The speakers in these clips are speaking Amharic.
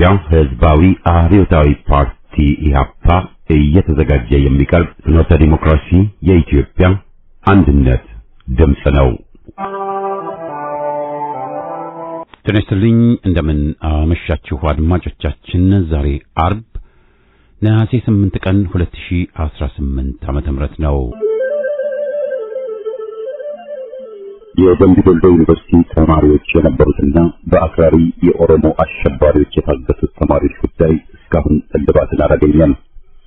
የኢትዮጵያ ሕዝባዊ አብዮታዊ ፓርቲ ኢህአፓ እየተዘጋጀ የሚቀርብ ፍኖተ ዲሞክራሲ የኢትዮጵያ አንድነት ድምፅ ነው። ጤና ይስጥልኝ። እንደምን አመሻችሁ አድማጮቻችን። ዛሬ አርብ ነሐሴ 8 ቀን 2018 ዓመተ ምህረት ነው። የደምቢ ዶሎ ዩኒቨርሲቲ ተማሪዎች የነበሩትና በአክራሪ የኦሮሞ አሸባሪዎች የታገቱት ተማሪዎች ጉዳይ እስካሁን እልባትን አላገኘም።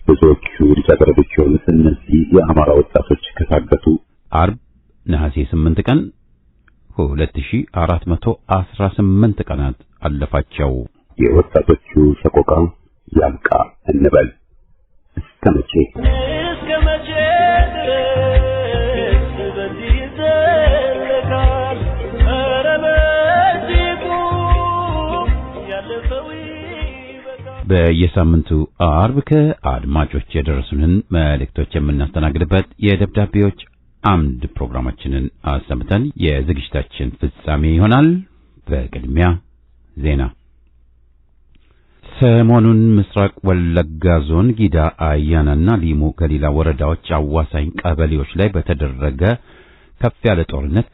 ብዙዎቹ ልጃገረዶች የሆኑት እነዚህ የአማራ ወጣቶች ከታገቱ አርብ ነሐሴ 8 ቀን 2418 ቀናት አለፋቸው። የወጣቶቹ ሰቆቃ ያብቃ እንበል። እስከ መቼ በየሳምንቱ አርብ ከአድማጮች የደረሱንን መልእክቶች የምናስተናግድበት የደብዳቤዎች አምድ ፕሮግራማችንን አሰምተን የዝግጅታችን ፍጻሜ ይሆናል። በቅድሚያ ዜና። ሰሞኑን ምስራቅ ወለጋ ዞን ጊዳ አያናና ሊሙ ገሊላ ወረዳዎች አዋሳኝ ቀበሌዎች ላይ በተደረገ ከፍ ያለ ጦርነት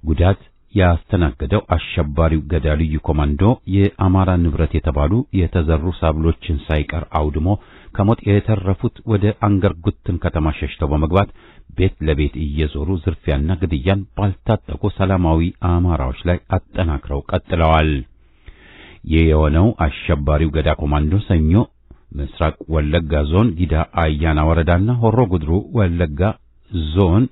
ጉዳት ያስተናገደው አሸባሪው ገዳ ልዩ ኮማንዶ የአማራ ንብረት የተባሉ የተዘሩ ሰብሎችን ሳይቀር አውድሞ ከሞት የተረፉት ወደ አንገርጉትን ከተማ ሸሽተው በመግባት ቤት ለቤት እየዞሩ ዝርፊያና ግድያን ባልታጠቁ ሰላማዊ አማራዎች ላይ አጠናክረው ቀጥለዋል። ይህ የሆነው አሸባሪው ገዳ ኮማንዶ ሰኞ ምስራቅ ወለጋ ዞን ጊዳ አያና ወረዳና ሆሮ ጉድሩ ወለጋ ዞን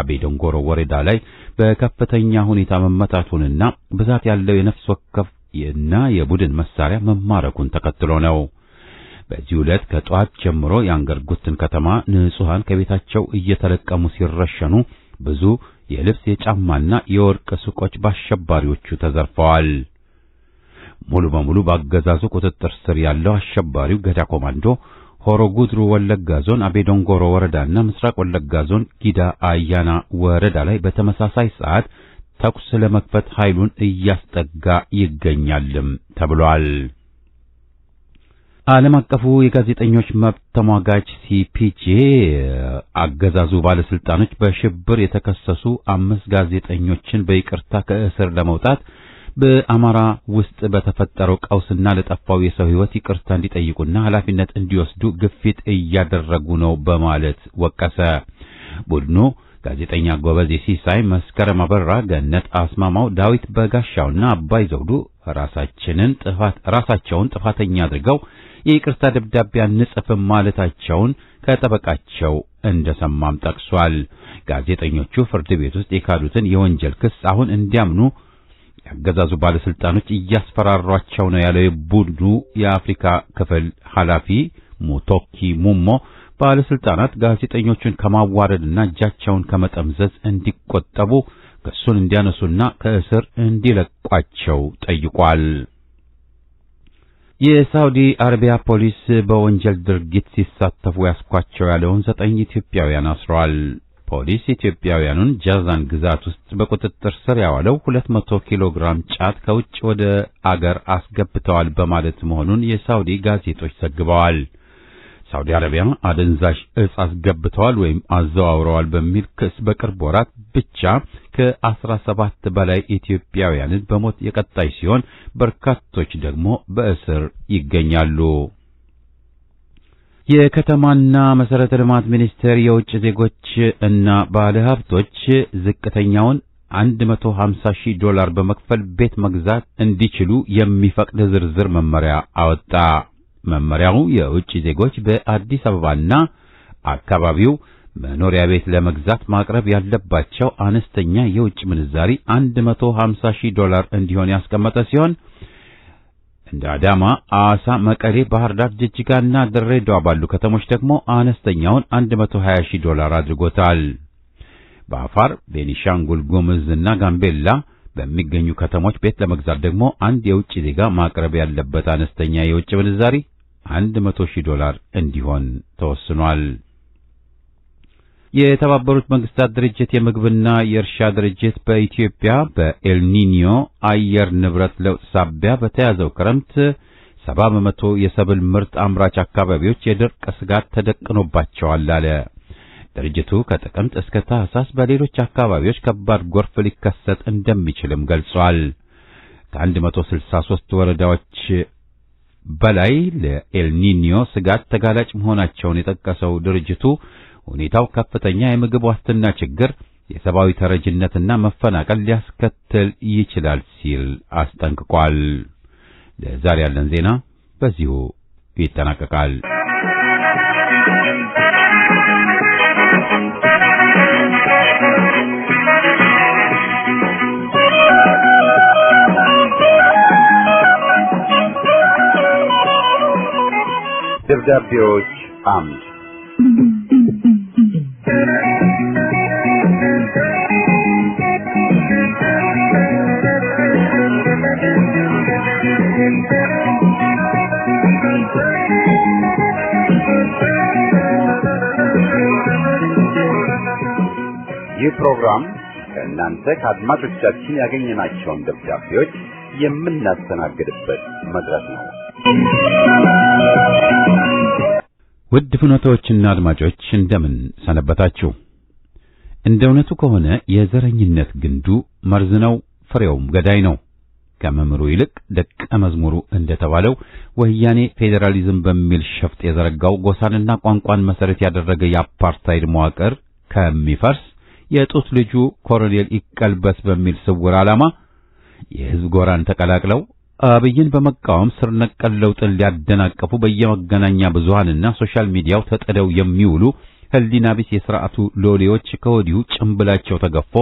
አቤ ዶንጎሮ ወረዳ ላይ በከፍተኛ ሁኔታ መመታቱንና ብዛት ያለው የነፍስ ወከፍ እና የቡድን መሳሪያ መማረኩን ተከትሎ ነው። በዚህ ዕለት ከጧት ጀምሮ የአንገርጉትን ከተማ ንጹሃን ከቤታቸው እየተለቀሙ ሲረሸኑ ብዙ የልብስ የጫማና የወርቅ ሱቆች በአሸባሪዎቹ ተዘርፈዋል። ሙሉ በሙሉ በአገዛዙ ቁጥጥር ስር ያለው አሸባሪው ገዳ ኮማንዶ ሆሮ ጉድሩ ወለጋ ዞን አቤ ዶንጎሮ ወረዳና ምስራቅ ወለጋ ዞን ጊዳ አያና ወረዳ ላይ በተመሳሳይ ሰዓት ተኩስ ለመክፈት ኃይሉን እያስጠጋ ይገኛልም ተብሏል። ዓለም አቀፉ የጋዜጠኞች መብት ተሟጋች ሲፒጄ አገዛዙ ባለስልጣኖች በሽብር የተከሰሱ 5 ጋዜጠኞችን በይቅርታ ከእስር ለመውጣት በአማራ ውስጥ በተፈጠረው ቀውስና ለጠፋው የሰው ሕይወት ይቅርታ እንዲጠይቁና ኃላፊነት እንዲወስዱ ግፊት እያደረጉ ነው በማለት ወቀሰ። ቡድኑ ጋዜጠኛ ጎበዜ ሲሳይ፣ መስከረም አበራ፣ ገነት አስማማው፣ ዳዊት በጋሻውና አባይ ዘውዱ ራሳቸውን ጥፋተኛ አድርገው የይቅርታ ደብዳቤ አንጽፍም ማለታቸውን ከጠበቃቸው እንደሰማም ጠቅሷል። ጋዜጠኞቹ ፍርድ ቤት ውስጥ የካዱትን የወንጀል ክስ አሁን እንዲያምኑ ያገዛዙ ባለስልጣኖች እያስፈራሯቸው ነው ያለው የቡድኑ የአፍሪካ ክፍል ኃላፊ ሙቶኪ ሙሞ ባለስልጣናት ጋዜጠኞቹን ከማዋረድና እጃቸውን ከመጠምዘዝ እንዲቆጠቡ ክሱን እንዲያነሱና ከእስር እንዲለቋቸው ጠይቋል። የሳውዲ አረቢያ ፖሊስ በወንጀል ድርጊት ሲሳተፉ ያስኳቸው ያለውን 9 ኢትዮጵያውያን አስሯል። ፖሊስ ኢትዮጵያውያኑን ጃዛን ግዛት ውስጥ በቁጥጥር ስር ያዋለው 200 ኪሎ ግራም ጫት ከውጭ ወደ አገር አስገብተዋል በማለት መሆኑን የሳውዲ ጋዜጦች ዘግበዋል። ሳውዲ አረቢያ አደንዛዥ እጽ አስገብተዋል ወይም አዘዋውረዋል በሚል ክስ በቅርብ ወራት ብቻ ከ17 በላይ ኢትዮጵያውያንን በሞት የቀጣች ሲሆን በርካቶች ደግሞ በእስር ይገኛሉ። የከተማና መሰረተ ልማት ሚኒስቴር የውጭ ዜጎች እና ባለሀብቶች ዝቅተኛውን $150,000 በመክፈል ቤት መግዛት እንዲችሉ የሚፈቅድ ዝርዝር መመሪያ አወጣ። መመሪያው የውጭ ዜጎች በአዲስ አበባና አካባቢው መኖሪያ ቤት ለመግዛት ማቅረብ ያለባቸው አነስተኛ የውጭ ምንዛሪ $150,000 እንዲሆን ያስቀመጠ ሲሆን እንደ አዳማ፣ አዋሳ፣ መቀሌ፣ ባህር ዳር፣ ጅጅጋና ድሬዳዋ ባሉ ከተሞች ደግሞ አነስተኛውን $120,000 አድርጎታል። በአፋር፣ ቤኒሻንጉል ጉሙዝና ጋምቤላ በሚገኙ ከተሞች ቤት ለመግዛት ደግሞ አንድ የውጭ ዜጋ ማቅረብ ያለበት አነስተኛ የውጭ ምንዛሪ $100,000 እንዲሆን ተወስኗል። የተባበሩት መንግስታት ድርጅት የምግብና የእርሻ ድርጅት በኢትዮጵያ በኤልኒኞ አየር ንብረት ለውጥ ሳቢያ በተያዘው ክረምት 70% የሰብል ምርት አምራች አካባቢዎች የድርቅ ስጋት ተደቅኖባቸዋል አለ። ድርጅቱ ከጥቅምት እስከ ታህሳስ በሌሎች አካባቢዎች ከባድ ጎርፍ ሊከሰት እንደሚችልም ገልጿል። ከ163 ወረዳዎች በላይ ለኤልኒኞ ስጋት ተጋላጭ መሆናቸውን የጠቀሰው ድርጅቱ ሁኔታው ከፍተኛ የምግብ ዋስትና ችግር፣ የሰብአዊ ተረጅነትና መፈናቀል ሊያስከትል ይችላል ሲል አስጠንቅቋል። ለዛሬ ያለን ዜና በዚሁ ይጠናቀቃል። ደብዳቤዎች አምድ ይህ ፕሮግራም ከእናንተ ከአድማጮቻችን ያገኘናቸውን ደብዳቤዎች የምናስተናግድበት መድረክ ነው። ውድ ፍኖታዎችና አድማጮች እንደምን ሰነበታችሁ? እንደ እውነቱ ከሆነ የዘረኝነት ግንዱ መርዝ ነው፣ ፍሬውም ገዳይ ነው። ከመምህሩ ይልቅ ደቀ መዝሙሩ እንደተባለው ወያኔ ፌዴራሊዝም በሚል ሸፍጥ የዘረጋው ጎሳንና ቋንቋን መሰረት ያደረገ የአፓርታይድ መዋቅር ከሚፈርስ የጡት ልጁ ኮሎኔል ይቀልበስ በሚል ስውር ዓላማ የሕዝብ ጎራን ተቀላቅለው አብይን በመቃወም ስር ነቀል ለውጥን ሊያደናቀፉ በየመገናኛ ብዙሃንና ሶሻል ሚዲያው ተጠደው የሚውሉ ህሊና ቢስ የሥርዓቱ ሎሌዎች ከወዲሁ ጭምብላቸው ተገፎ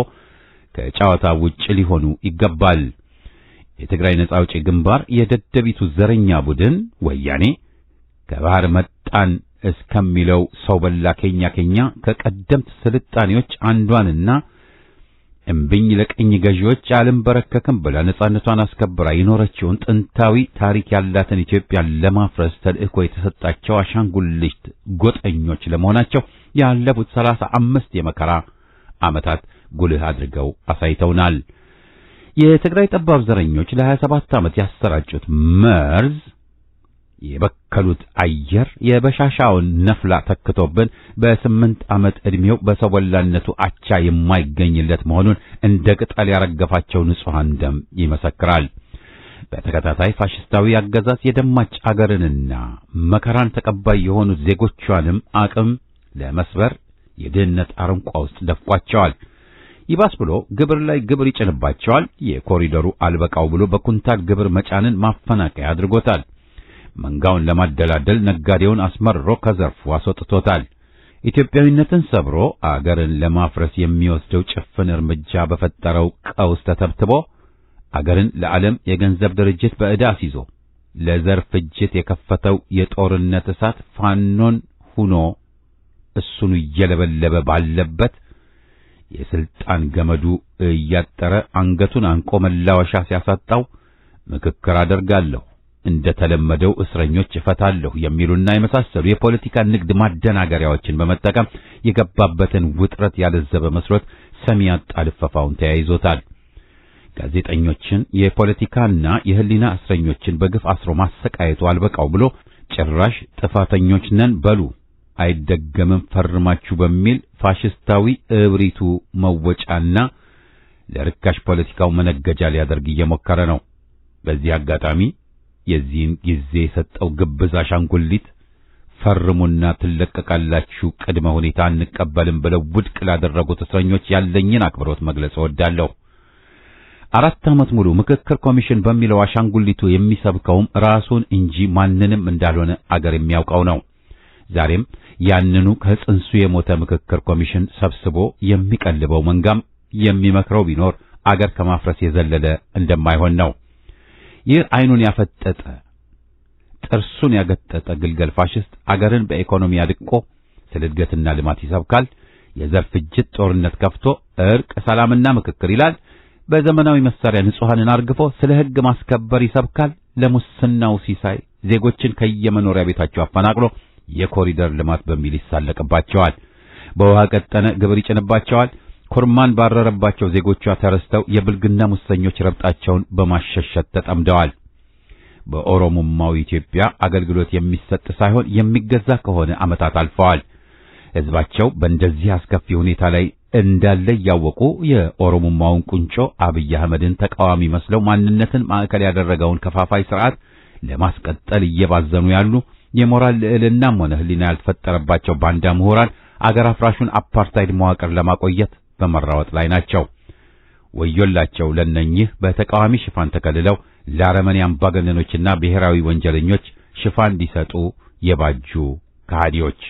ከጨዋታ ውጭ ሊሆኑ ይገባል። የትግራይ ነጻ አውጪ ግንባር የደደቢቱ ዘረኛ ቡድን ወያኔ ከባህር መጣን እስከሚለው ሰው በላ ኬኛ ከቀደምት ስልጣኔዎች አንዷንና እምብኝ ለቀኝ ገዢዎች አልንበረከክም ብላ ነጻነቷን አስከብራ የኖረችውን ጥንታዊ ታሪክ ያላትን ኢትዮጵያን ለማፍረስ ተልእኮ የተሰጣቸው አሻንጉሊት ጎጠኞች ለመሆናቸው ያለፉት 35 የመከራ ዓመታት ጉልህ አድርገው አሳይተውናል። የትግራይ ጠባብ ዘረኞች ለ27 ዓመት ያሰራጩት መርዝ የበከሉት አየር የበሻሻውን ነፍላ ተክቶብን በ8 ዓመት ዕድሜው በሰው በላነቱ አቻ የማይገኝለት መሆኑን እንደ ቅጠል ያረገፋቸው ንጹሃን ደም ይመሰክራል። በተከታታይ ፋሽስታዊ አገዛዝ የደማች አገርንና መከራን ተቀባይ የሆኑት ዜጎቿንም አቅም ለመስበር የድህነት አረንቋ ውስጥ ደፍቋቸዋል። ይባስ ብሎ ግብር ላይ ግብር ይጭንባቸዋል። የኮሪደሩ አልበቃው ብሎ በኩንታል ግብር መጫንን ማፈናቀያ አድርጎታል። መንጋውን ለማደላደል ነጋዴውን አስመርሮ ከዘርፉ አስወጥቶታል። ኢትዮጵያዊነትን ሰብሮ አገርን ለማፍረስ የሚወስደው ጭፍን እርምጃ በፈጠረው ቀውስ ተተብትቦ አገርን ለዓለም የገንዘብ ድርጅት በዕዳ አስይዞ ለዘር ፍጅት የከፈተው የጦርነት እሳት ፋኖን ሁኖ እሱን እየለበለበ ባለበት የስልጣን ገመዱ እያጠረ አንገቱን አንቆ መላወሻ ሲያሳጣው ምክክር አደርጋለሁ እንደተለመደው እስረኞች እፈታለሁ የሚሉና የመሳሰሉ የፖለቲካ ንግድ ማደናገሪያዎችን በመጠቀም የገባበትን ውጥረት ያለዘበ መስሎት ሰሚ ያጣ ልፈፋውን ተያይዞታል። ጋዜጠኞችን የፖለቲካና የህሊና እስረኞችን በግፍ አስሮ ማሰቃየቱ አልበቃው ብሎ ጭራሽ ጥፋተኞች ነን በሉ አይደገምም ፈርማችሁ በሚል ፋሽስታዊ እብሪቱ መወጫና ለርካሽ ፖለቲካው መነገጃ ሊያደርግ እየሞከረ ነው። በዚህ አጋጣሚ የዚህን ጊዜ የሰጠው ግብዝ አሻንጉሊት ፈርሙና ትለቀቃላችሁ ቅድመ ሁኔታ አንቀበልም ብለው ውድቅ ላደረጉት እስረኞች ያለኝን አክብሮት መግለጽ እወዳለሁ። 4 ዓመት ሙሉ ምክክር ኮሚሽን በሚለው አሻንጉሊቱ የሚሰብከውም ራሱን እንጂ ማንንም እንዳልሆነ አገር የሚያውቀው ነው። ዛሬም ያንኑ ከጽንሱ የሞተ ምክክር ኮሚሽን ሰብስቦ የሚቀልበው መንጋም የሚመክረው ቢኖር አገር ከማፍረስ የዘለለ እንደማይሆን ነው። ይህ አይኑን ያፈጠጠ ጥርሱን ያገጠጠ ግልገል ፋሽስት አገርን በኢኮኖሚ አድቆ ስለ እድገትና ልማት ይሰብካል። የዘር ፍጅት ጦርነት ከፍቶ እርቅ፣ ሰላምና ምክክር ይላል። በዘመናዊ መሳሪያ ንጹሃንን አርግፎ ስለ ሕግ ማስከበር ይሰብካል። ለሙስናው ሲሳይ ዜጎችን ከየመኖሪያ ቤታቸው አፈናቅሎ የኮሪደር ልማት በሚል ይሳለቅባቸዋል። በውሃ ቀጠነ ግብር ይጭንባቸዋል። ኩርማን ባረረባቸው ዜጎቿ ተረስተው የብልግና ሙሰኞች ረብጣቸውን በማሸሸት ተጠምደዋል። በኦሮሞማው ኢትዮጵያ አገልግሎት የሚሰጥ ሳይሆን የሚገዛ ከሆነ ዓመታት አልፈዋል። ሕዝባቸው በእንደዚህ አስከፊ ሁኔታ ላይ እንዳለ ያወቁ የኦሮሞማውን ቁንጮ አብይ አህመድን ተቃዋሚ መስለው ማንነትን ማዕከል ያደረገውን ከፋፋይ ስርዓት ለማስቀጠል እየባዘኑ ያሉ የሞራል ልዕልናም ሆነ ሕሊና ያልፈጠረባቸው ባንዳ ምሁራን አገር አፍራሹን አፓርታይድ መዋቅር ለማቆየት በመራወጥ ላይ ናቸው። ወዮላቸው ለነኚህ በተቃዋሚ ሽፋን ተከልለው ለአረመኔ አምባገነኖችና ብሔራዊ ወንጀለኞች ሽፋን እንዲሰጡ የባጁ ከሃዲዎች።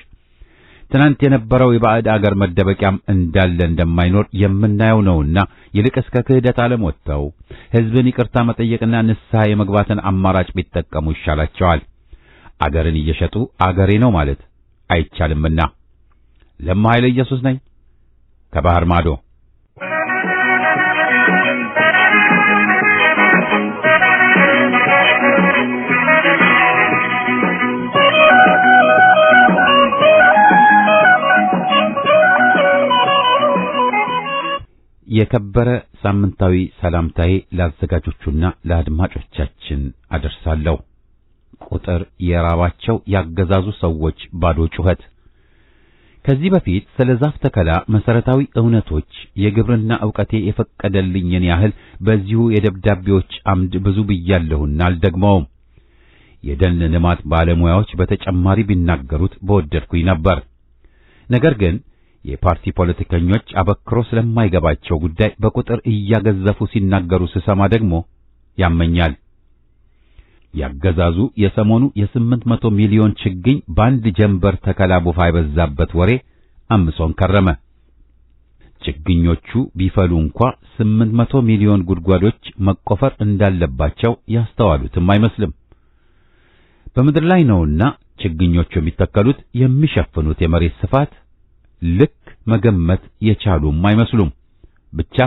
ትናንት የነበረው የባዕድ አገር መደበቂያም እንዳለ እንደማይኖር የምናየው ነውና ይልቅስ ከክህደት ዓለም ወጥተው ሕዝብን ይቅርታ መጠየቅና ንስሐ የመግባትን አማራጭ ቢጠቀሙ ይሻላቸዋል። አገርን እየሸጡ አገሬ ነው ማለት አይቻልምና። ለማ ኃይለ ኢየሱስ ነኝ ከባህር ማዶ። የከበረ ሳምንታዊ ሰላምታዬ ለአዘጋጆቹና ለአድማጮቻችን አደርሳለሁ። ቁጥር የራባቸው ያገዛዙ ሰዎች ባዶ ጩኸት። ከዚህ በፊት ስለ ዛፍ ተከላ መሰረታዊ እውነቶች የግብርና ዕውቀቴ የፈቀደልኝን ያህል በዚሁ የደብዳቤዎች አምድ ብዙ ብያለሁና አልደግመውም። የደን ልማት ባለሙያዎች በተጨማሪ ቢናገሩት በወደድኩኝ ነበር። ነገር ግን የፓርቲ ፖለቲከኞች አበክሮ ስለማይገባቸው ጉዳይ በቁጥር እያገዘፉ ሲናገሩ ስሰማ ደግሞ ያመኛል። ያገዛዙ የሰሞኑ የ800 ሚሊዮን ችግኝ በአንድ ጀንበር ተከላ ቡፋ የበዛበት ወሬ አምሶን ከረመ። ችግኞቹ ቢፈሉ እንኳ 800 ሚሊዮን ጉድጓዶች መቆፈር እንዳለባቸው ያስተዋሉትም አይመስልም። በምድር ላይ ነውና ችግኞቹ የሚተከሉት የሚሸፍኑት የመሬት ስፋት ልክ መገመት የቻሉም አይመስሉም። ብቻ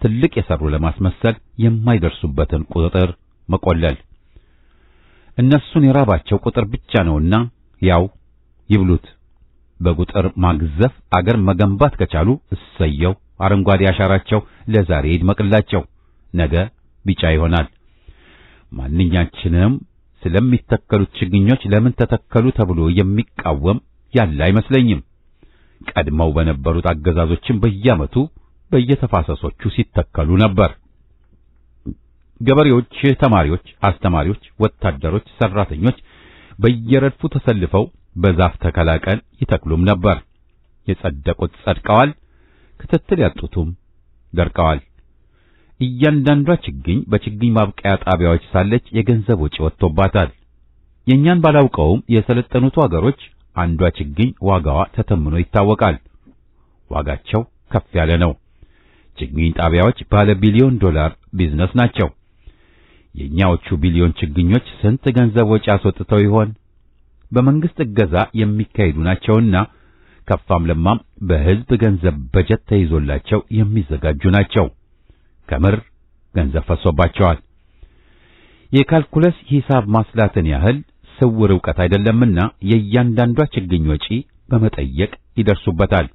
ትልቅ የሰሩ ለማስመሰል የማይደርሱበትን ቁጥር መቆለል። እነሱን የራባቸው ቁጥር ብቻ ነውና ያው ይብሉት። በቁጥር ማግዘፍ አገር መገንባት ከቻሉ እሰየው፣ አረንጓዴ አሻራቸው ለዛሬ ይድመቅላቸው፣ ነገ ቢጫ ይሆናል። ማንኛችንም ስለሚተከሉት ችግኞች ለምን ተተከሉ ተብሎ የሚቃወም ያለ አይመስለኝም። ቀድመው በነበሩት አገዛዞችን በየዓመቱ በየተፋሰሶቹ ሲተከሉ ነበር። ገበሬዎች፣ ተማሪዎች፣ አስተማሪዎች፣ ወታደሮች፣ ሰራተኞች በየረድፉ ተሰልፈው በዛፍ ተከላ ቀን ይተክሉም ነበር። የጸደቁት ጸድቀዋል፣ ክትትል ያጡትም ደርቀዋል። እያንዳንዷ ችግኝ በችግኝ ማብቀያ ጣቢያዎች ሳለች የገንዘብ ወጪ ወጥቶባታል። የኛን ባላውቀውም የሰለጠኑት አገሮች አንዷ ችግኝ ዋጋዋ ተተምኖ ይታወቃል። ዋጋቸው ከፍ ያለ ነው። ችግኝ ጣቢያዎች ባለ ቢሊዮን ዶላር ቢዝነስ ናቸው። የኛዎቹ ቢሊዮን ችግኞች ስንት ገንዘብ ወጪ አስወጥተው ይሆን? በመንግስት እገዛ የሚካሄዱ ናቸውና ከፋም ለማም በሕዝብ ገንዘብ በጀት ተይዞላቸው የሚዘጋጁ ናቸው። ከምር ገንዘብ ፈሶባቸዋል። የካልኩለስ ሂሳብ ማስላትን ያህል ስውር ዕውቀት አይደለምና የእያንዳንዷ ችግኝ ወጪ በመጠየቅ ይደርሱበታል።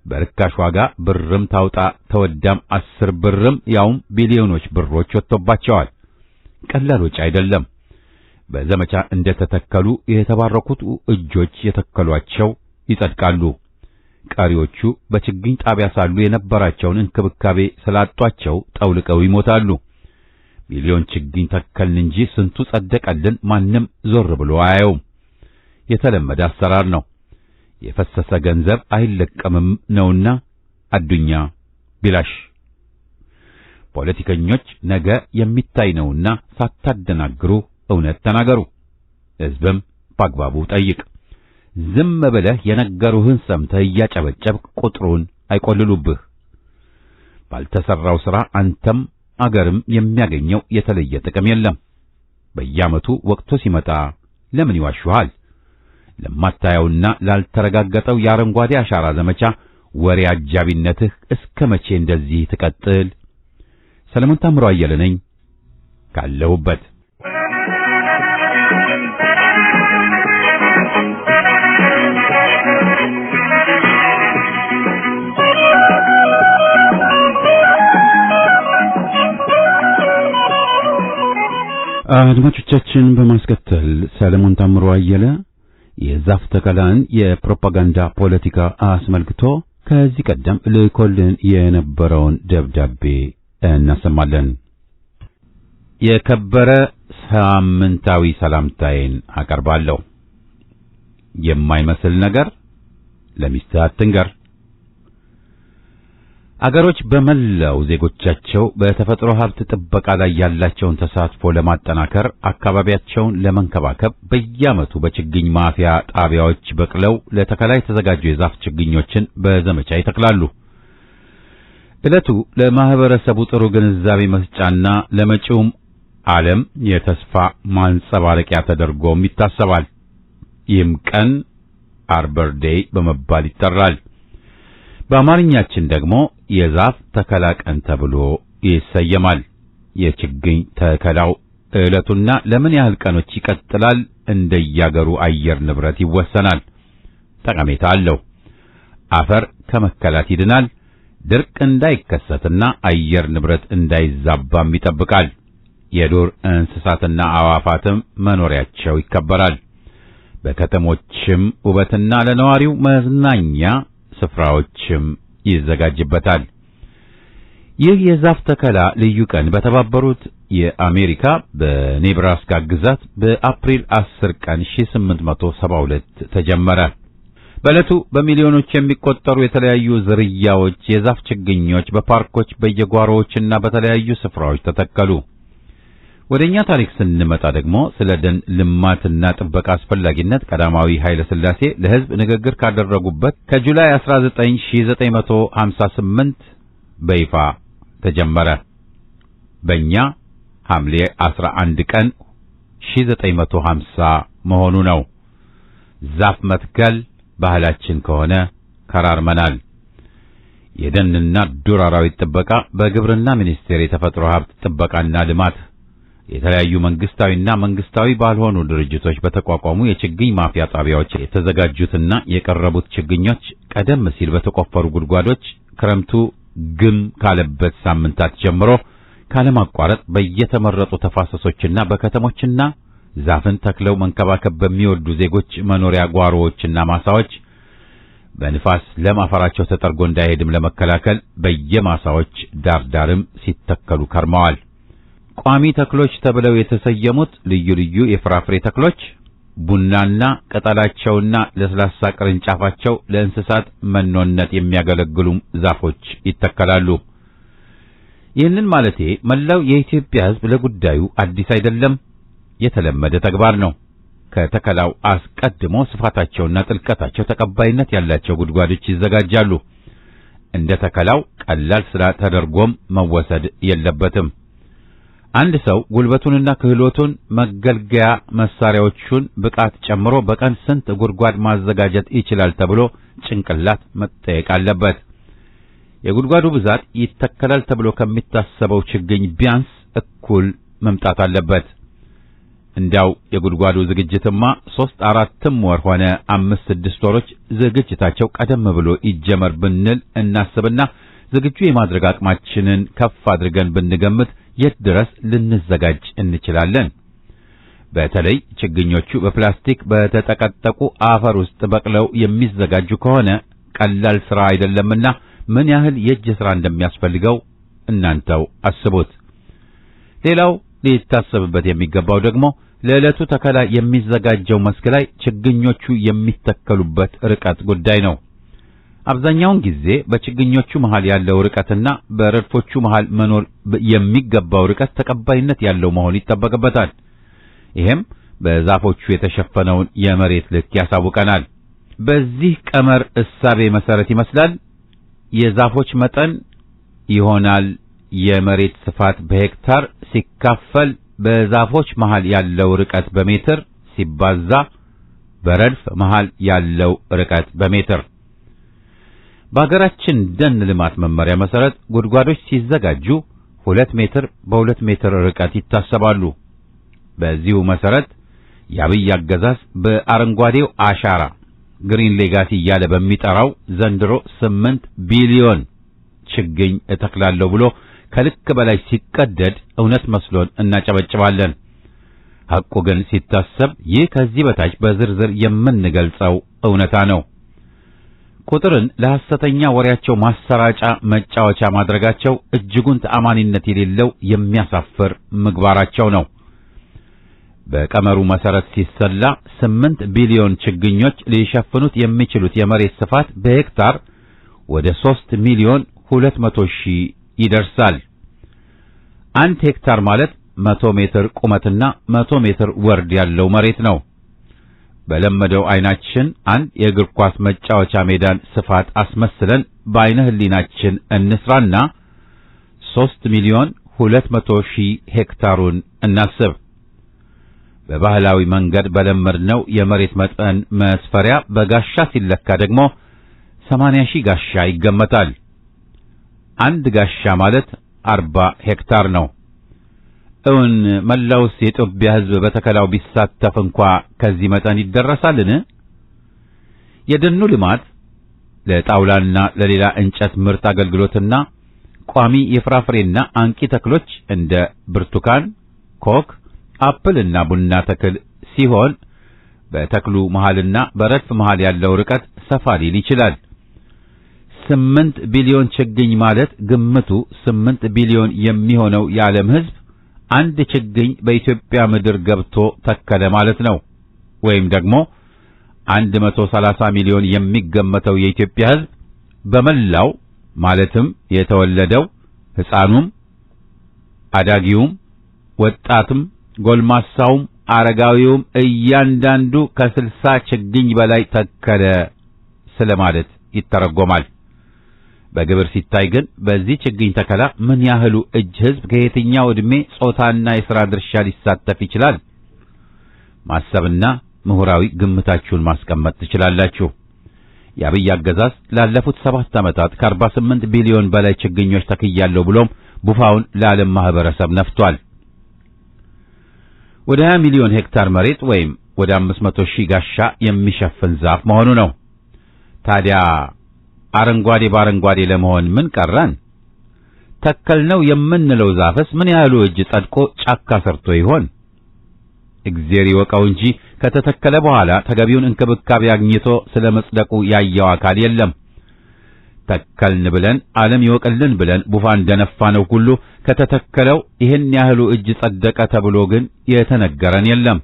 በርካሽ ዋጋ ብርም ታውጣ ተወዳም 10 ብርም ያውም ቢሊዮኖች ብሮች ወጥቶባቸዋል። ቀላል ወጪ አይደለም። በዘመቻ እንደተተከሉ የተባረኩት እጆች የተከሏቸው ይጸድቃሉ። ቀሪዎቹ በችግኝ ጣቢያ ሳሉ የነበራቸውን እንክብካቤ ስላጧቸው ጠውልቀው ይሞታሉ። ሚሊዮን ችግኝ ተከልን እንጂ ስንቱ ጸደቀልን ማንም ዞር ብሎ አያየውም። የተለመደ አሰራር ነው። የፈሰሰ ገንዘብ አይለቀምም ነውና አዱኛ ቢላሽ። ፖለቲከኞች ነገ የሚታይ ነውና ሳታደናግሩ እውነት ተናገሩ። ሕዝብም በአግባቡ ጠይቅ። ዝም ብለህ የነገሩህን ሰምተህ እያጨበጨብክ ቁጥሩን አይቆልሉብህ። ባልተሰራው ሥራ አንተም አገርም የሚያገኘው የተለየ ጥቅም የለም። በየዓመቱ ወቅቱ ሲመጣ ለምን ይዋሹሃል? ለማታየውና ላልተረጋገጠው የአረንጓዴ አሻራ ዘመቻ ወሬ አጃቢነትህ እስከ መቼ እንደዚህ ትቀጥል? ሰለሞን ታምሮ አየለ ነኝ ካለሁበት። አድማጮቻችን በማስከተል ሰለሞን ታምሮ አየለ የዛፍ ተከላን የፕሮፓጋንዳ ፖለቲካ አስመልክቶ ከዚህ ቀደም ልኮልን የነበረውን ደብዳቤ እናሰማለን። የከበረ ሳምንታዊ ሰላምታዬን አቀርባለሁ። የማይመስል ነገር ለሚስትህ አትንገር። አገሮች በመላው ዜጎቻቸው በተፈጥሮ ሀብት ጥበቃ ላይ ያላቸውን ተሳትፎ ለማጠናከር አካባቢያቸውን ለመንከባከብ በየዓመቱ በችግኝ ማፍያ ጣቢያዎች በቅለው ለተከላ የተዘጋጁ የዛፍ ችግኞችን በዘመቻ ይተክላሉ። ዕለቱ ለማህበረሰቡ ጥሩ ግንዛቤ መስጫና ለመጪውም ዓለም የተስፋ ማንጸባረቂያ ተደርጎም ይታሰባል። ይህም ቀን አርበር ዴይ በመባል ይጠራል። በአማርኛችን ደግሞ የዛፍ ተከላ ቀን ተብሎ ይሰየማል። የችግኝ ተከላው ዕለቱና ለምን ያህል ቀኖች ይቀጥላል እንደያገሩ አየር ንብረት ይወሰናል። ጠቀሜታ አለው። አፈር ከመከላት ይድናል። ድርቅ እንዳይከሰትና አየር ንብረት እንዳይዛባም ይጠብቃል። የዱር እንስሳትና አዋፋትም መኖሪያቸው ይከበራል። በከተሞችም ውበትና ለነዋሪው መዝናኛ ስፍራዎችም ይዘጋጅበታል። ይህ የዛፍ ተከላ ልዩ ቀን በተባበሩት የአሜሪካ በኔብራስካ ግዛት በአፕሪል 10 ቀን 1872 ተጀመረ። በዕለቱ በሚሊዮኖች የሚቆጠሩ የተለያዩ ዝርያዎች የዛፍ ችግኞች በፓርኮች በየጓሮዎችና በተለያዩ ስፍራዎች ተተከሉ። ወደኛ ታሪክ ስንመጣ ደግሞ ስለ ደን ልማትና ጥበቃ አስፈላጊነት ቀዳማዊ ኃይለ ሥላሴ ለሕዝብ ንግግር ካደረጉበት ከጁላይ 1958 በይፋ ተጀመረ። በእኛ ሐምሌ 11 ቀን 1950 መሆኑ ነው። ዛፍ መትከል ባህላችን ከሆነ ከራርመናል። የደንና ዱር አራዊት ጥበቃ በግብርና ሚኒስቴር የተፈጥሮ ሀብት ጥበቃና ልማት የተለያዩ መንግስታዊና መንግስታዊ ባልሆኑ ድርጅቶች በተቋቋሙ የችግኝ ማፍያ ጣቢያዎች የተዘጋጁትና የቀረቡት ችግኞች ቀደም ሲል በተቆፈሩ ጉድጓዶች ክረምቱ ግም ካለበት ሳምንታት ጀምሮ ካለማቋረጥ በየተመረጡ ተፋሰሶችና በከተሞችና ዛፍን ተክለው መንከባከብ በሚወዱ ዜጎች መኖሪያ ጓሮዎችና ማሳዎች በንፋስ ለም አፈራቸው ተጠርጎ እንዳይሄድም ለመከላከል በየማሳዎች ዳርዳርም ሲተከሉ ከርመዋል። ቋሚ ተክሎች ተብለው የተሰየሙት ልዩ ልዩ የፍራፍሬ ተክሎች ቡናና ቅጠላቸውና ለስላሳ ቅርንጫፋቸው ለእንስሳት መኖነት የሚያገለግሉ ዛፎች ይተከላሉ። ይህንን ማለቴ መላው የኢትዮጵያ ሕዝብ ለጉዳዩ አዲስ አይደለም፣ የተለመደ ተግባር ነው። ከተከላው አስቀድሞ ስፋታቸውና ጥልቀታቸው ተቀባይነት ያላቸው ጉድጓዶች ይዘጋጃሉ። እንደ ተከላው ቀላል ስራ ተደርጎም መወሰድ የለበትም። አንድ ሰው ጉልበቱንና ክህሎቱን መገልገያ መሳሪያዎቹን ብቃት ጨምሮ በቀን ስንት ጉድጓድ ማዘጋጀት ይችላል ተብሎ ጭንቅላት መጠየቅ አለበት። የጉድጓዱ ብዛት ይተከላል ተብሎ ከሚታሰበው ችግኝ ቢያንስ እኩል መምጣት አለበት። እንዲያው የጉድጓዱ ዝግጅትማ 3-4 ወር ሆነ 5-6 ወሮች ዝግጅታቸው ቀደም ብሎ ይጀመር ብንል እናስብና ዝግጁ የማድረግ አቅማችንን ከፍ አድርገን ብንገምት የት ድረስ ልንዘጋጅ እንችላለን? በተለይ ችግኞቹ በፕላስቲክ በተጠቀጠቁ አፈር ውስጥ በቅለው የሚዘጋጁ ከሆነ ቀላል ሥራ አይደለምና ምን ያህል የእጅ ሥራ እንደሚያስፈልገው እናንተው አስቡት። ሌላው ሊታሰብበት የሚገባው ደግሞ ለዕለቱ ተከላ የሚዘጋጀው መስክ ላይ ችግኞቹ የሚተከሉበት ርቀት ጉዳይ ነው። አብዛኛውን ጊዜ በችግኞቹ መሃል ያለው ርቀትና በረድፎቹ መሃል መኖር የሚገባው ርቀት ተቀባይነት ያለው መሆን ይጠበቅበታል። ይሄም በዛፎቹ የተሸፈነውን የመሬት ልክ ያሳውቀናል። በዚህ ቀመር እሳቤ መሰረት ይመስላል የዛፎች መጠን ይሆናል የመሬት ስፋት በሄክታር ሲካፈል በዛፎች መሃል ያለው ርቀት በሜትር ሲባዛ በረድፍ መሃል ያለው ርቀት በሜትር። በአገራችን ደን ልማት መመሪያ መሰረት ጉድጓዶች ሲዘጋጁ 2 ሜትር በ2 ሜትር ርቀት ይታሰባሉ። በዚሁ መሰረት የአብይ አገዛዝ በአረንጓዴው አሻራ ግሪን ሌጋሲ እያለ በሚጠራው ዘንድሮ 8 ቢሊዮን ችግኝ እተክላለሁ ብሎ ከልክ በላይ ሲቀደድ እውነት መስሎን እናጨበጭባለን። ሐቁ ግን ሲታሰብ ይህ ከዚህ በታች በዝርዝር የምንገልጸው እውነታ ነው። ቁጥርን ለሐሰተኛ ወሬያቸው ማሰራጫ መጫወቻ ማድረጋቸው እጅጉን ተአማኒነት የሌለው የሚያሳፍር ምግባራቸው ነው። በቀመሩ መሰረት ሲሰላ 8 ቢሊዮን ችግኞች ሊሸፍኑት የሚችሉት የመሬት ስፋት በሄክታር ወደ 3 ሚሊዮን 200 ሺህ ይደርሳል። 1 ሄክታር ማለት 100 ሜትር ቁመትና 100 ሜትር ወርድ ያለው መሬት ነው። በለመደው አይናችን አንድ የእግር ኳስ መጫወቻ ሜዳን ስፋት አስመስለን በአይነ ህሊናችን እንስራና 3 ሚሊዮን 200 ሺህ ሄክታሩን እናስብ። በባህላዊ መንገድ በለመድነው የመሬት መጠን መስፈሪያ በጋሻ ሲለካ ደግሞ 80 ሺህ ጋሻ ይገመታል። አንድ ጋሻ ማለት 40 ሄክታር ነው። እውን መላውስ የኢትዮጵያ ሕዝብ በተከላው ቢሳተፍ እንኳ ከዚህ መጠን ይደረሳልን? የደኑ ልማት ለጣውላና ለሌላ እንጨት ምርት አገልግሎትና ቋሚ የፍራፍሬና አንቂ ተክሎች እንደ ብርቱካን፣ ኮክ፣ አፕልና ቡና ተክል ሲሆን በተክሉ መሃልና በረድፍ መሃል ያለው ርቀት ሰፋ ሊል ይችላል። 8 ቢሊዮን ችግኝ ማለት ግምቱ 8 ቢሊዮን የሚሆነው የዓለም ሕዝብ አንድ ችግኝ በኢትዮጵያ ምድር ገብቶ ተከለ ማለት ነው። ወይም ደግሞ 130 ሚሊዮን የሚገመተው የኢትዮጵያ ሕዝብ በመላው ማለትም የተወለደው ሕፃኑም፣ አዳጊውም፣ ወጣትም፣ ጎልማሳውም፣ አረጋዊውም እያንዳንዱ ከ60 ችግኝ በላይ ተከለ ስለማለት ይተረጎማል። በግብር ሲታይ ግን በዚህ ችግኝ ተከላ ምን ያህሉ እጅ ሕዝብ ከየትኛው ዕድሜ ጾታና የሥራ ድርሻ ሊሳተፍ ይችላል? ማሰብና ምሁራዊ ግምታችሁን ማስቀመጥ ትችላላችሁ። የአብይ አገዛዝ ላለፉት 7 ዓመታት ከ48 ቢሊዮን በላይ ችግኞች ተክያለሁ ብሎም ቡፋውን ለዓለም ማህበረሰብ ነፍቷል። ወደ 20 ሚሊዮን ሄክታር መሬት ወይም ወደ 500 ሺህ ጋሻ የሚሸፍን ዛፍ መሆኑ ነው። ታዲያ አረንጓዴ በአረንጓዴ ለመሆን ምን ቀረን? ተከልነው የምንለው ዛፍስ ምን ያህሉ እጅ ጸድቆ ጫካ ሰርቶ ይሆን? እግዚአብሔር ይወቀው እንጂ ከተተከለ በኋላ ተገቢውን እንክብካቤ አግኝቶ ስለመጽደቁ ያየው አካል የለም። ተከልን ብለን ዓለም ይወቅልን ብለን ቡፋን እንደነፋነው ሁሉ ከተተከለው ይህን ያህሉ እጅ ጸደቀ ተብሎ ግን የተነገረን የለም።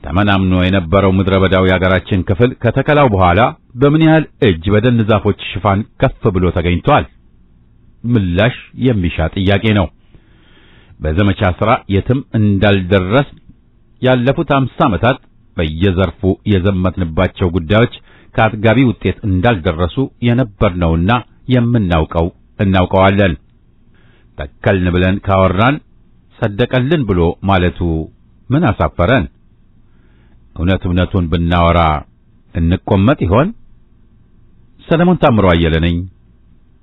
ተመናምኖ የነበረው ምድረ በዳው የአገራችን ክፍል ከተከላው በኋላ በምን ያህል እጅ በደን ዛፎች ሽፋን ከፍ ብሎ ተገኝቷል? ምላሽ የሚሻ ጥያቄ ነው። በዘመቻ ሥራ የትም እንዳልደረስ ያለፉት 50 ዓመታት በየዘርፉ የዘመትንባቸው ጉዳዮች ከአጥጋቢ ውጤት እንዳልደረሱ የነበርነውና የምናውቀው እናውቀዋለን። ተከልን ብለን ካወራን ሰደቀልን ብሎ ማለቱ ምን አሳፈረን? እውነቱን ብናወራ እንቆመጥ ይሆን? ሰለሞን ታምሮ አየለ ነኝ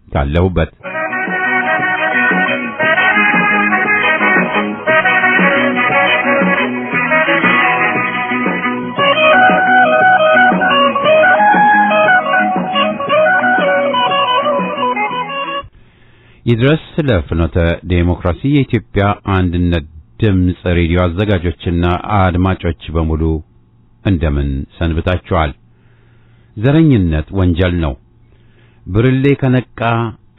ካለሁበት። ይድረስ ለፍኖተ ዴሞክራሲ የኢትዮጵያ አንድነት ድምፅ ሬዲዮ አዘጋጆችና አድማጮች በሙሉ እንደምን ሰንብታችኋል? ዘረኝነት ወንጀል ነው። ብርሌ ከነቃ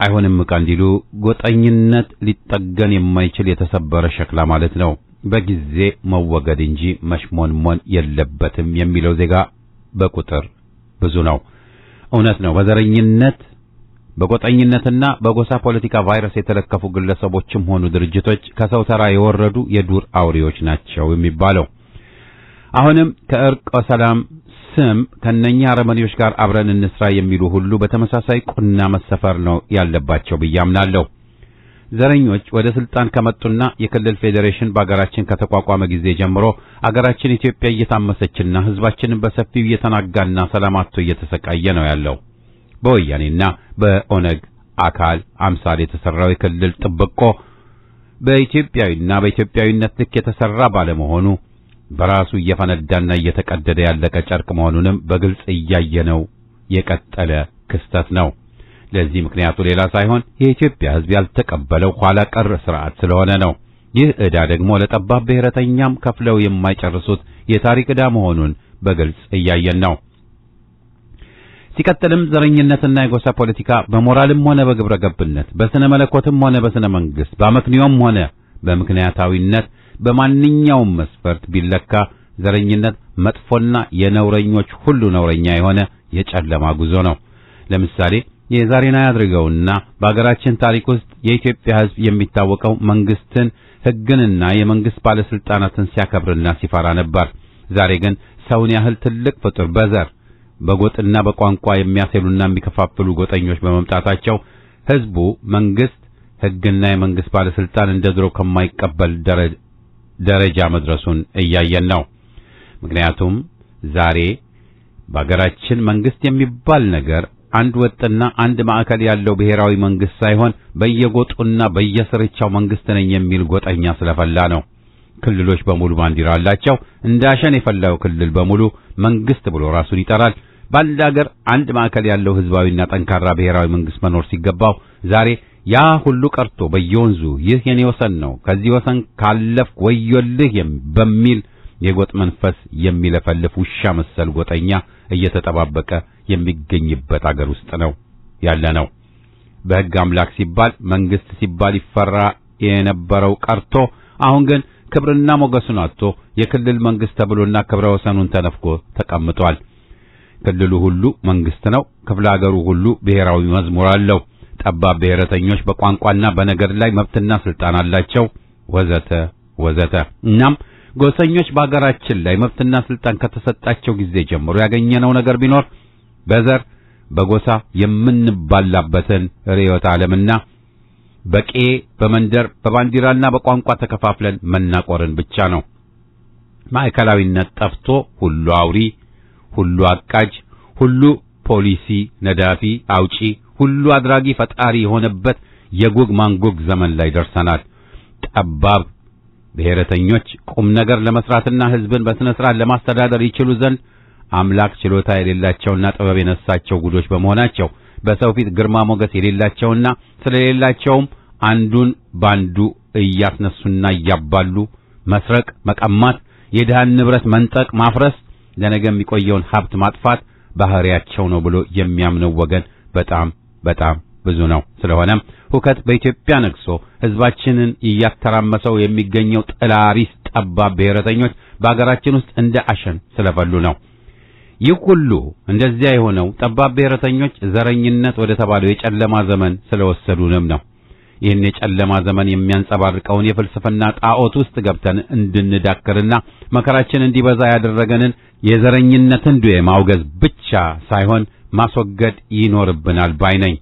አይሆንም ዕቃ እንዲሉ ጎጠኝነት ሊጠገን የማይችል የተሰበረ ሸክላ ማለት ነው። በጊዜ መወገድ እንጂ መሽሞንሞን የለበትም የሚለው ዜጋ በቁጥር ብዙ ነው። እውነት ነው። በዘረኝነት በጎጠኝነትና በጎሳ ፖለቲካ ቫይረስ የተለከፉ ግለሰቦችም ሆኑ ድርጅቶች ከሰው ተራ የወረዱ የዱር አውሬዎች ናቸው የሚባለው። አሁንም ከእርቀ ሰላም ስም ከነኛ አረመኔዎች ጋር አብረን እንስራ የሚሉ ሁሉ በተመሳሳይ ቁና መሰፈር ነው ያለባቸው ብዬ አምናለሁ። ዘረኞች ወደ ስልጣን ከመጡና የክልል ፌዴሬሽን በአገራችን ከተቋቋመ ጊዜ ጀምሮ አገራችን ኢትዮጵያ እየታመሰችና ሕዝባችንን በሰፊው እየተናጋና ሰላም አጥቶ እየተሰቃየ ነው ያለው። በወያኔና በኦነግ አካል አምሳል የተሰራው የክልል ጥብቆ በኢትዮጵያዊና በኢትዮጵያዊነት ልክ የተሰራ ባለመሆኑ በራሱ እየፈነዳና እየተቀደደ ያለቀ ጨርቅ መሆኑንም በግልጽ እያየነው የቀጠለ ክስተት ነው። ለዚህ ምክንያቱ ሌላ ሳይሆን የኢትዮጵያ ሕዝብ ያልተቀበለው ኋላ ቀር ስርዓት ስለሆነ ነው። ይህ ዕዳ ደግሞ ለጠባብ ብሔረተኛም ከፍለው የማይጨርሱት የታሪክ ዕዳ መሆኑን በግልጽ እያየን ነው። ሲቀጥልም ዘረኝነትና የጎሳ ፖለቲካ በሞራልም ሆነ በግብረ ገብነት፣ በስነ መለኮትም ሆነ በስነ መንግስት፣ በአመክንዮም ሆነ በምክንያታዊነት በማንኛውም መስፈርት ቢለካ ዘረኝነት መጥፎና የነውረኞች ሁሉ ነውረኛ የሆነ የጨለማ ጉዞ ነው። ለምሳሌ የዛሬን አያድርገውና በአገራችን ታሪክ ውስጥ የኢትዮጵያ ሕዝብ የሚታወቀው መንግስትን፣ ሕግንና የመንግስት ባለስልጣናትን ሲያከብርና ሲፈራ ነበር። ዛሬ ግን ሰውን ያህል ትልቅ ፍጡር በዘር በጎጥና በቋንቋ የሚያሰሉና የሚከፋፍሉ ጎጠኞች በመምጣታቸው ሕዝቡ መንግስት፣ ሕግና የመንግስት ባለስልጣን እንደድሮ ከማይቀበል ደረጃ መድረሱን እያየን ነው። ምክንያቱም ዛሬ በአገራችን መንግስት የሚባል ነገር አንድ ወጥና አንድ ማዕከል ያለው ብሔራዊ መንግስት ሳይሆን በየጎጡና በየስርቻው መንግስት ነኝ የሚል ጎጠኛ ስለፈላ ነው። ክልሎች በሙሉ ባንዲራ አላቸው። እንደ አሸን የፈላው ክልል በሙሉ መንግስት ብሎ ራሱን ይጠራል። በአንድ አገር አንድ ማዕከል ያለው ህዝባዊና ጠንካራ ብሔራዊ መንግስት መኖር ሲገባው ዛሬ ያ ሁሉ ቀርቶ በየወንዙ ይህ የኔ ወሰን ነው፣ ከዚህ ወሰን ካለፍ ወዮልህ በሚል የጎጥ መንፈስ የሚለፈልፍ ውሻ መሰል ጎጠኛ እየተጠባበቀ የሚገኝበት አገር ውስጥ ነው ያለ ነው። በሕግ አምላክ ሲባል መንግስት ሲባል ይፈራ የነበረው ቀርቶ አሁን ግን ክብርና ሞገሱን አጥቶ የክልል መንግስት ተብሎና ክብረ ወሰኑን ተነፍቆ ተቀምጧል። ክልሉ ሁሉ መንግስት ነው፣ ክፍለ ሀገሩ ሁሉ ብሔራዊ መዝሙር አለው። ጠባብ ብሔረተኞች በቋንቋና በነገድ ላይ መብትና ስልጣን አላቸው፣ ወዘተ ወዘተ። እናም ጎሰኞች በአገራችን ላይ መብትና ስልጣን ከተሰጣቸው ጊዜ ጀምሮ ያገኘነው ነገር ቢኖር በዘር በጎሳ የምንባላበትን ርዕዮተ ዓለምና በቄ በመንደር በባንዲራና በቋንቋ ተከፋፍለን መናቆርን ብቻ ነው። ማዕከላዊነት ጠፍቶ ሁሉ አውሪ፣ ሁሉ አቃጅ፣ ሁሉ ፖሊሲ ነዳፊ አውጪ፣ ሁሉ አድራጊ ፈጣሪ የሆነበት የጎግ ማንጎግ ዘመን ላይ ደርሰናል። ጠባብ ብሔረተኞች ቁም ነገር ለመስራትና ህዝብን በስነ ስርዓት ለማስተዳደር ይችሉ ዘንድ አምላክ ችሎታ የሌላቸውና ጥበብ የነሳቸው ጉዶች በመሆናቸው በሰው ፊት ግርማ ሞገስ የሌላቸውና ስለሌላቸውም አንዱን ባንዱ እያስነሱና እያባሉ መስረቅ፣ መቀማት፣ የድሃን ንብረት መንጠቅ፣ ማፍረስ፣ ለነገ የሚቆየውን ሀብት ማጥፋት ባህሪያቸው ነው ብሎ የሚያምነው ወገን በጣም በጣም ብዙ ነው። ስለሆነም ሁከት በኢትዮጵያ ነግሶ ህዝባችንን እያተራመሰው የሚገኘው ጥላሪስ ጠባብ ብሔረተኞች በአገራችን ውስጥ እንደ አሸን ስለፈሉ ነው። ይህ ሁሉ እንደዚያ የሆነው ጠባብ ብሔረተኞች ዘረኝነት ወደ ተባለው የጨለማ ዘመን ስለወሰዱንም ነው። ይህን የጨለማ ዘመን የሚያንጸባርቀውን የፍልስፍና ጣዖት ውስጥ ገብተን እንድንዳክርና መከራችን እንዲበዛ ያደረገንን የዘረኝነትን ዱዬ ማውገዝ ብቻ ሳይሆን ማስወገድ ይኖርብናል ባይ ነኝ።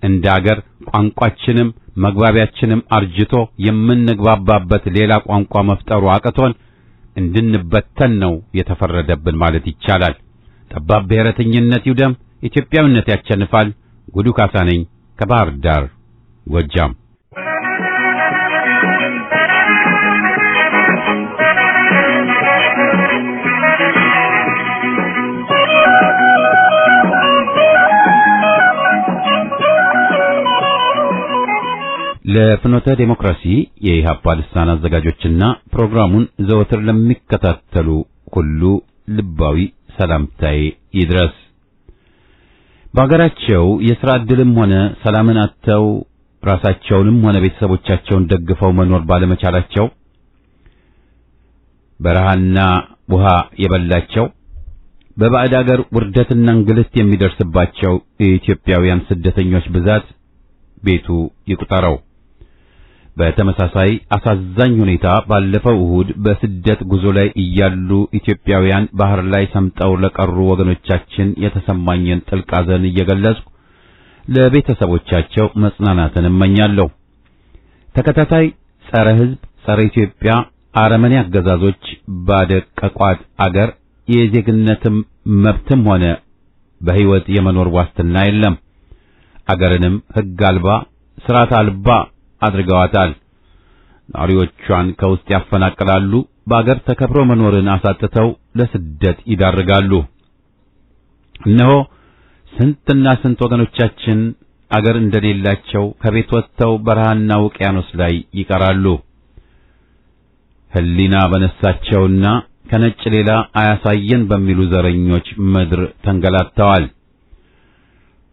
እንደ አገር ቋንቋችንም መግባቢያችንም አርጅቶ የምንግባባበት ሌላ ቋንቋ መፍጠሩ አቅቶን እንድንበተን ነው የተፈረደብን ማለት ይቻላል። ጠባብ ብሔረተኝነት ይውደም፣ ኢትዮጵያዊነት ያሸንፋል። ጉዱ ካሳ ነኝ ከባህር ዳር ጎጃም። ለፍኖተ ዴሞክራሲ የኢህአፓ ልሳን አዘጋጆችና ፕሮግራሙን ዘወትር ለሚከታተሉ ሁሉ ልባዊ ሰላምታዬ ይድረስ። በአገራቸው የሥራ ዕድልም ሆነ ሰላምን አጥተው ራሳቸውንም ሆነ ቤተሰቦቻቸውን ደግፈው መኖር ባለመቻላቸው በረሃና ውሃ የበላቸው በባዕድ አገር ውርደትና እንግልት የሚደርስባቸው የኢትዮጵያውያን ስደተኞች ብዛት ቤቱ ይቁጠረው። በተመሳሳይ አሳዛኝ ሁኔታ ባለፈው እሁድ በስደት ጉዞ ላይ እያሉ ኢትዮጵያውያን ባህር ላይ ሰምጠው ለቀሩ ወገኖቻችን የተሰማኝን ጥልቅ ሐዘን እየገለጽኩ ለቤተሰቦቻቸው መጽናናትን እመኛለሁ። ተከታታይ ጸረ ሕዝብ፣ ጸረ ኢትዮጵያ አረመኔ አገዛዞች ባደቀቋት አገር የዜግነትም መብትም ሆነ በሕይወት የመኖር ዋስትና የለም። አገርንም ሕግ አልባ ስርዓት አልባ አድርገዋታል። ነዋሪዎቿን ከውስጥ ያፈናቅላሉ። በአገር ተከብሮ መኖርን አሳጥተው ለስደት ይዳርጋሉ። እነሆ ስንትና ስንት ወገኖቻችን አገር እንደሌላቸው ከቤት ወጥተው በረሃና ውቅያኖስ ላይ ይቀራሉ። ሕሊና በነሳቸውና ከነጭ ሌላ አያሳየን በሚሉ ዘረኞች ምድር ተንገላተዋል።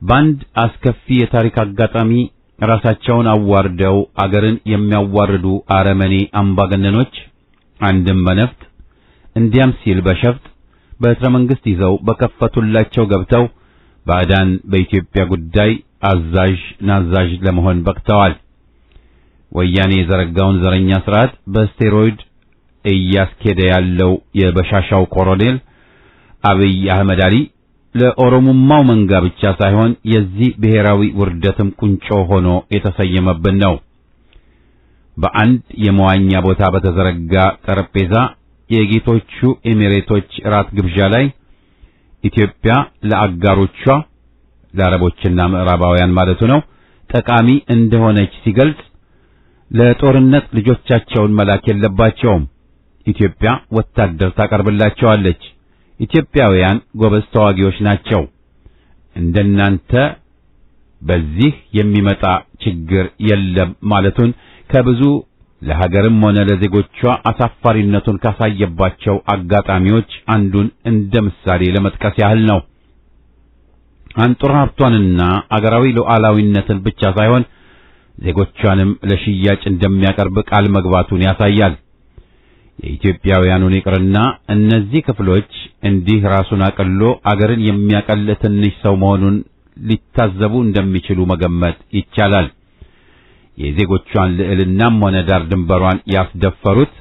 በአንድ አስከፊ የታሪክ አጋጣሚ ራሳቸውን አዋርደው አገርን የሚያዋርዱ አረመኔ አምባገነኖች አንድም በነፍጥ እንዲያም ሲል በሸፍጥ በትረ መንግስት ይዘው በከፈቱላቸው ገብተው ባዕዳን በኢትዮጵያ ጉዳይ አዛዥ ናዛዥ ለመሆን በቅተዋል። ወያኔ የዘረጋውን ዘረኛ ስርዓት በስቴሮይድ እያስኬደ ያለው የበሻሻው ኮሎኔል አብይ አህመድ አሊ ለኦሮሞማው መንጋ ብቻ ሳይሆን የዚህ ብሔራዊ ውርደትም ቁንጮ ሆኖ የተሰየመብን ነው። በአንድ የመዋኛ ቦታ በተዘረጋ ጠረጴዛ የጌቶቹ ኤሚሬቶች ራት ግብዣ ላይ ኢትዮጵያ ለአጋሮቿ ለአረቦችና ምዕራባውያን ማለቱ ነው ጠቃሚ እንደሆነች ሲገልጽ ለጦርነት ልጆቻቸውን መላክ የለባቸውም፣ ኢትዮጵያ ወታደር ታቀርብላቸዋለች፣ ኢትዮጵያውያን ጎበዝ ተዋጊዎች ናቸው፣ እንደናንተ በዚህ የሚመጣ ችግር የለም ማለቱን ከብዙ ለሀገርም ሆነ ለዜጎቿ አሳፋሪነቱን ካሳየባቸው አጋጣሚዎች አንዱን እንደ ምሳሌ ለመጥቀስ ያህል ነው። አንጡራ ሀብቷንና አገራዊ ሉዓላዊነትን ብቻ ሳይሆን ዜጎቿንም ለሽያጭ እንደሚያቀርብ ቃል መግባቱን ያሳያል። የኢትዮጵያውያኑን ይቅርና እነዚህ ክፍሎች እንዲህ ራሱን አቅሎ አገርን የሚያቀል ትንሽ ሰው መሆኑን ሊታዘቡ እንደሚችሉ መገመት ይቻላል። የዜጎቿን ልዕልናም ሆነ ዳር ድንበሯን ያስደፈሩት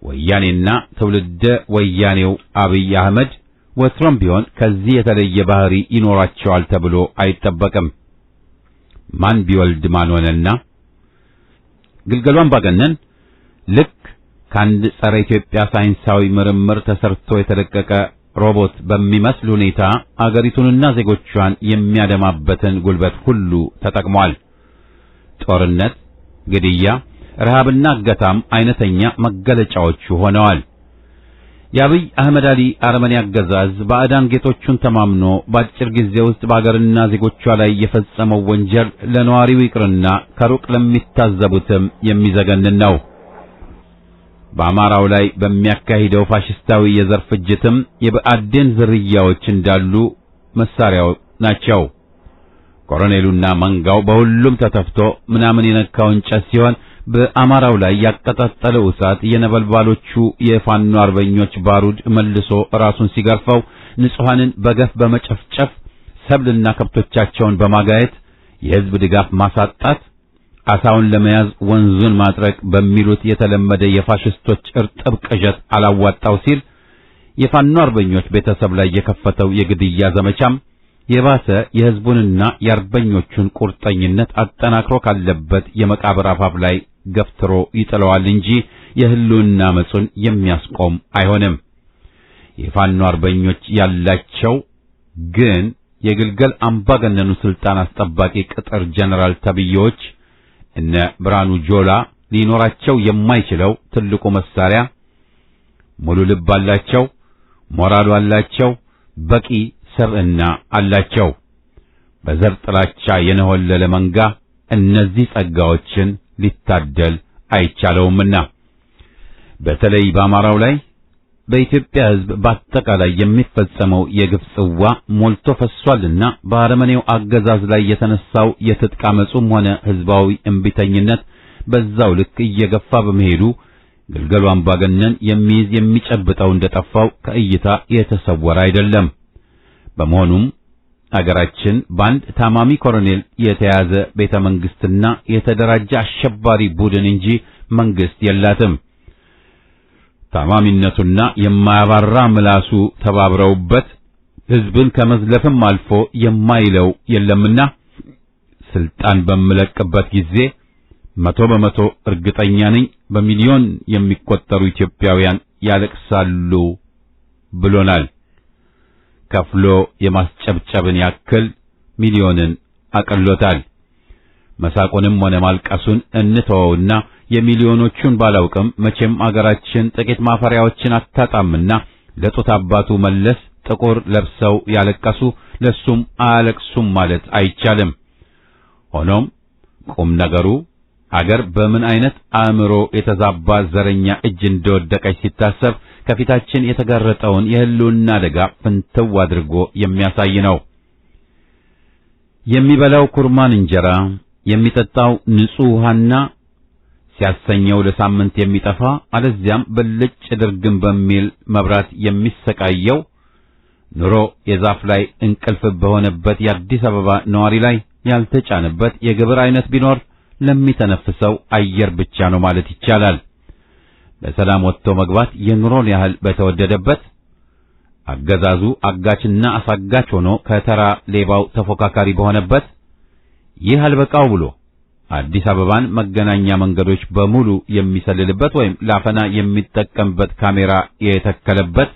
ወያኔና ትውልደ ወያኔው አብይ አህመድ ወትሮም ቢሆን ከዚህ የተለየ ባህሪ ይኖራቸዋል ተብሎ አይጠበቅም። ማን ቢወልድ ማን ሆነና ግልገሉ አምባገነን ልክ ከአንድ ጸረ ኢትዮጵያ ሳይንሳዊ ምርምር ተሰርቶ የተለቀቀ ሮቦት በሚመስል ሁኔታ አገሪቱንና ዜጎቿን የሚያደማበትን ጉልበት ሁሉ ተጠቅሟል። ጦርነት፣ ግድያ፣ ረሃብና እገታም አይነተኛ መገለጫዎቹ ሆነዋል። የአብይ አህመድ አሊ አረመኔ አገዛዝ ባዕዳን ጌቶቹን ተማምኖ በአጭር ጊዜ ውስጥ በአገርና ዜጎቿ ላይ የፈጸመው ወንጀል ለነዋሪው ይቅርና ከሩቅ ለሚታዘቡትም የሚዘገንን ነው። በአማራው ላይ በሚያካሂደው ፋሽስታዊ የዘር ፍጅትም የብአዴን ዝርያዎች እንዳሉ መሳሪያው ናቸው። ኮሎኔሉና መንጋው በሁሉም ተተፍቶ ምናምን የነካው እንጨት ሲሆን በአማራው ላይ ያቀጣጠለው እሳት የነበልባሎቹ የፋኖ አርበኞች ባሩድ መልሶ ራሱን ሲገርፈው ንጹሃንን በገፍ በመጨፍጨፍ ሰብልና ከብቶቻቸውን በማጋየት የህዝብ ድጋፍ ማሳጣት አሳውን ለመያዝ ወንዙን ማጥረቅ በሚሉት የተለመደ የፋሽስቶች እርጥብ ቅዠት አላዋጣው ሲል የፋኖ አርበኞች ቤተሰብ ላይ የከፈተው የግድያ ዘመቻም የባሰ የህዝቡንና የአርበኞቹን ቁርጠኝነት አጠናክሮ ካለበት የመቃብር አፋፍ ላይ ገፍትሮ ይጥለዋል እንጂ የህልውና መጹን የሚያስቆም አይሆንም። የፋኖ አርበኞች ያላቸው ግን የግልገል አምባገነኑ ስልጣን አስጠባቂ ቅጥር ጀነራል ተብዬዎች እነ ብርሃኑ ጆላ ሊኖራቸው የማይችለው ትልቁ መሳሪያ ሙሉ ልብ አላቸው፣ ሞራሉ አላቸው፣ በቂ ሰብዕና አላቸው። በዘር ጥላቻ የነሆለለ መንጋ እነዚህ ጸጋዎችን ሊታደል አይቻለውምና በተለይ በአማራው ላይ በኢትዮጵያ ሕዝብ በአጠቃላይ የሚፈጸመው የግፍ ጽዋ ሞልቶ ፈሷልና በአረመኔው አገዛዝ ላይ የተነሳው የትጥቅ አመጹም ሆነ ህዝባዊ እምቢተኝነት በዛው ልክ እየገፋ በመሄዱ ግልገሉ አምባገነን የሚይዝ የሚጨብጠው እንደጠፋው ከእይታ የተሰወረ አይደለም። በመሆኑም አገራችን በአንድ ታማሚ ኮሎኔል የተያዘ ቤተ መንግስትና የተደራጀ አሸባሪ ቡድን እንጂ መንግስት የላትም። ታማሚነቱና የማያባራ ምላሱ ተባብረውበት ህዝብን ከመዝለፍም አልፎ የማይለው የለምና ስልጣን በመለቅበት ጊዜ 100% እርግጠኛ ነኝ በሚሊዮን የሚቆጠሩ ኢትዮጵያውያን ያለቅሳሉ ብሎናል። ከፍሎ የማስጨብጨብን ያክል ሚሊዮንን አቀሎታል። መሳቁንም ሆነ ማልቀሱን እንተወውና የሚሊዮኖቹን ባላውቅም መቼም አገራችን ጥቂት ማፈሪያዎችን አታጣምና ለጡት አባቱ መለስ ጥቁር ለብሰው ያለቀሱ ለሱም አያለቅሱም ማለት አይቻልም። ሆኖም ቁም ነገሩ አገር በምን አይነት አእምሮ የተዛባ ዘረኛ እጅ እንደወደቀች ሲታሰብ ከፊታችን የተጋረጠውን የህልውና አደጋ ፍንትው አድርጎ የሚያሳይ ነው። የሚበላው ኩርማን እንጀራ፣ የሚጠጣው ንጹህ ውሃና ሲያሰኘው ለሳምንት የሚጠፋ አለዚያም ብልጭ ድርግም በሚል መብራት የሚሰቃየው ኑሮ የዛፍ ላይ እንቅልፍ በሆነበት የአዲስ አበባ ነዋሪ ላይ ያልተጫነበት የግብር አይነት ቢኖር ለሚተነፍሰው አየር ብቻ ነው ማለት ይቻላል። በሰላም ወጥቶ መግባት የኑሮን ያህል በተወደደበት አገዛዙ አጋችና አሳጋች ሆኖ ከተራ ሌባው ተፎካካሪ በሆነበት ይህ አልበቃው ብሎ አዲስ አበባን መገናኛ መንገዶች በሙሉ የሚሰልልበት ወይም ላፈና የሚጠቀምበት ካሜራ የተከለበት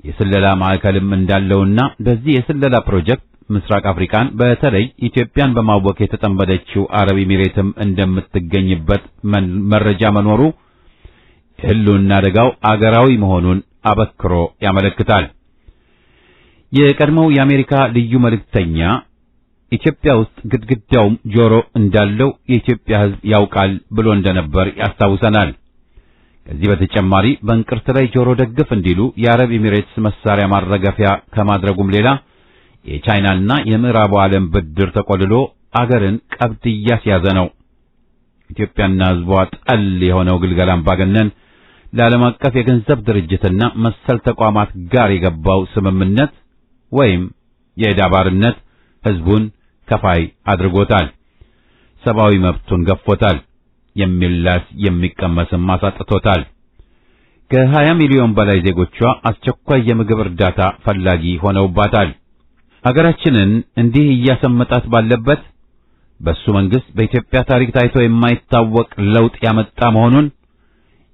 የስለላ ማዕከልም እንዳለውና በዚህ የስለላ ፕሮጀክት ምስራቅ አፍሪካን በተለይ ኢትዮጵያን በማወክ የተጠመደችው አረብ ኤሚሬትም እንደምትገኝበት መረጃ መኖሩ የህልውና አደጋው አገራዊ መሆኑን አበክሮ ያመለክታል። የቀድሞው የአሜሪካ ልዩ መልእክተኛ ኢትዮጵያ ውስጥ ግድግዳውም ጆሮ እንዳለው የኢትዮጵያ ሕዝብ ያውቃል ብሎ እንደነበር ያስታውሰናል። ከዚህ በተጨማሪ በእንቅርት ላይ ጆሮ ደግፍ እንዲሉ የአረብ ኤሚሬትስ መሳሪያ ማረገፊያ ከማድረጉም ሌላ የቻይናና የምዕራቡ ዓለም ብድር ተቆልሎ አገርን ቀብድ እያስያዘ ነው። ኢትዮጵያና ሕዝቧ ጠል የሆነው ግልገል አምባገነን ለዓለም አቀፍ የገንዘብ ድርጅትና መሰል ተቋማት ጋር የገባው ስምምነት ወይም የዕዳ ባርነት ሕዝቡን ከፋይ አድርጎታል። ሰብአዊ መብቱን ገፎታል። የሚላስ የሚቀመስም አሳጥቶታል። ከ20 ሚሊዮን በላይ ዜጎቿ አስቸኳይ የምግብ እርዳታ ፈላጊ ሆነውባታል። ሀገራችንን እንዲህ እያሰመጣት ባለበት በሱ መንግስት በኢትዮጵያ ታሪክ ታይቶ የማይታወቅ ለውጥ ያመጣ መሆኑን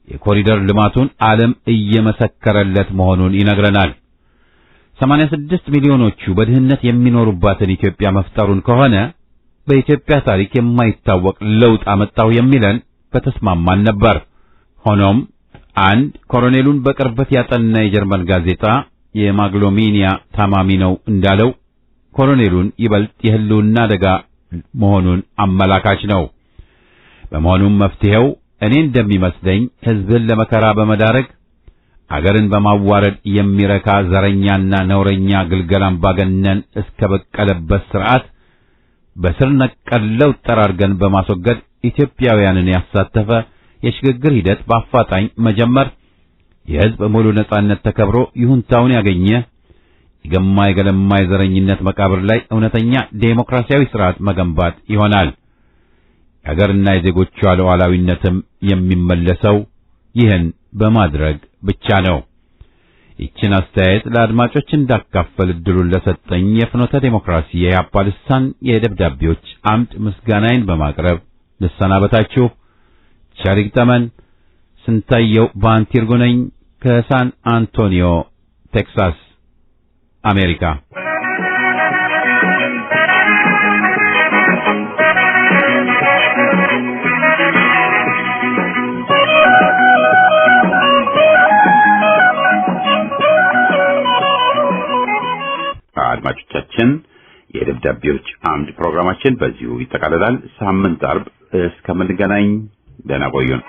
የኮሪደር ልማቱን ዓለም እየመሰከረለት መሆኑን ይነግረናል። 86 ሚሊዮኖቹ በድህነት የሚኖሩባትን ኢትዮጵያ መፍጠሩን ከሆነ በኢትዮጵያ ታሪክ የማይታወቅ ለውጥ አመጣው የሚለን በተስማማን ነበር። ሆኖም አንድ ኮሎኔሉን በቅርበት ያጠና የጀርመን ጋዜጣ የማግሎሚኒያ ታማሚ ነው እንዳለው ኮሎኔሉን ይበልጥ የህልውና አደጋ መሆኑን አመላካች ነው። በመሆኑም መፍትሄው እኔ እንደሚመስለኝ ህዝብን ለመከራ በመዳረግ አገርን በማዋረድ የሚረካ ዘረኛና ነውረኛ ግልገል አምባገነን እስከ በቀለበት ስርዓት በስር ነቀል ለውጥ ጠራርገን በማስወገድ ኢትዮጵያውያንን ያሳተፈ የሽግግር ሂደት በአፋጣኝ መጀመር፣ የህዝብ ሙሉ ነጻነት ተከብሮ ይሁንታውን ያገኘ የገማ የገለማ የዘረኝነት መቃብር ላይ እውነተኛ ዴሞክራሲያዊ ስርዓት መገንባት ይሆናል። የአገርና የዜጎቿ ሉዓላዊነትም የሚመለሰው ይህን በማድረግ ብቻ ነው። ይህችን አስተያየት ለአድማጮች እንዳካፈል እድሉን ለሰጠኝ የፍኖተ ዴሞክራሲ የኢህአፓ ልሳን የደብዳቤዎች አምድ ምስጋናዬን በማቅረብ ልሰናበታችሁ። ቸር ይግጠመን። ስንታየው ባንቲርጎ ነኝ ከሳን አንቶኒዮ ቴክሳስ አሜሪካ። አድማጮቻችን የደብዳቤዎች አምድ ፕሮግራማችን በዚሁ ይጠቃልላል። ሳምንት አርብ እስከምንገናኝ ደህና ቆዩን።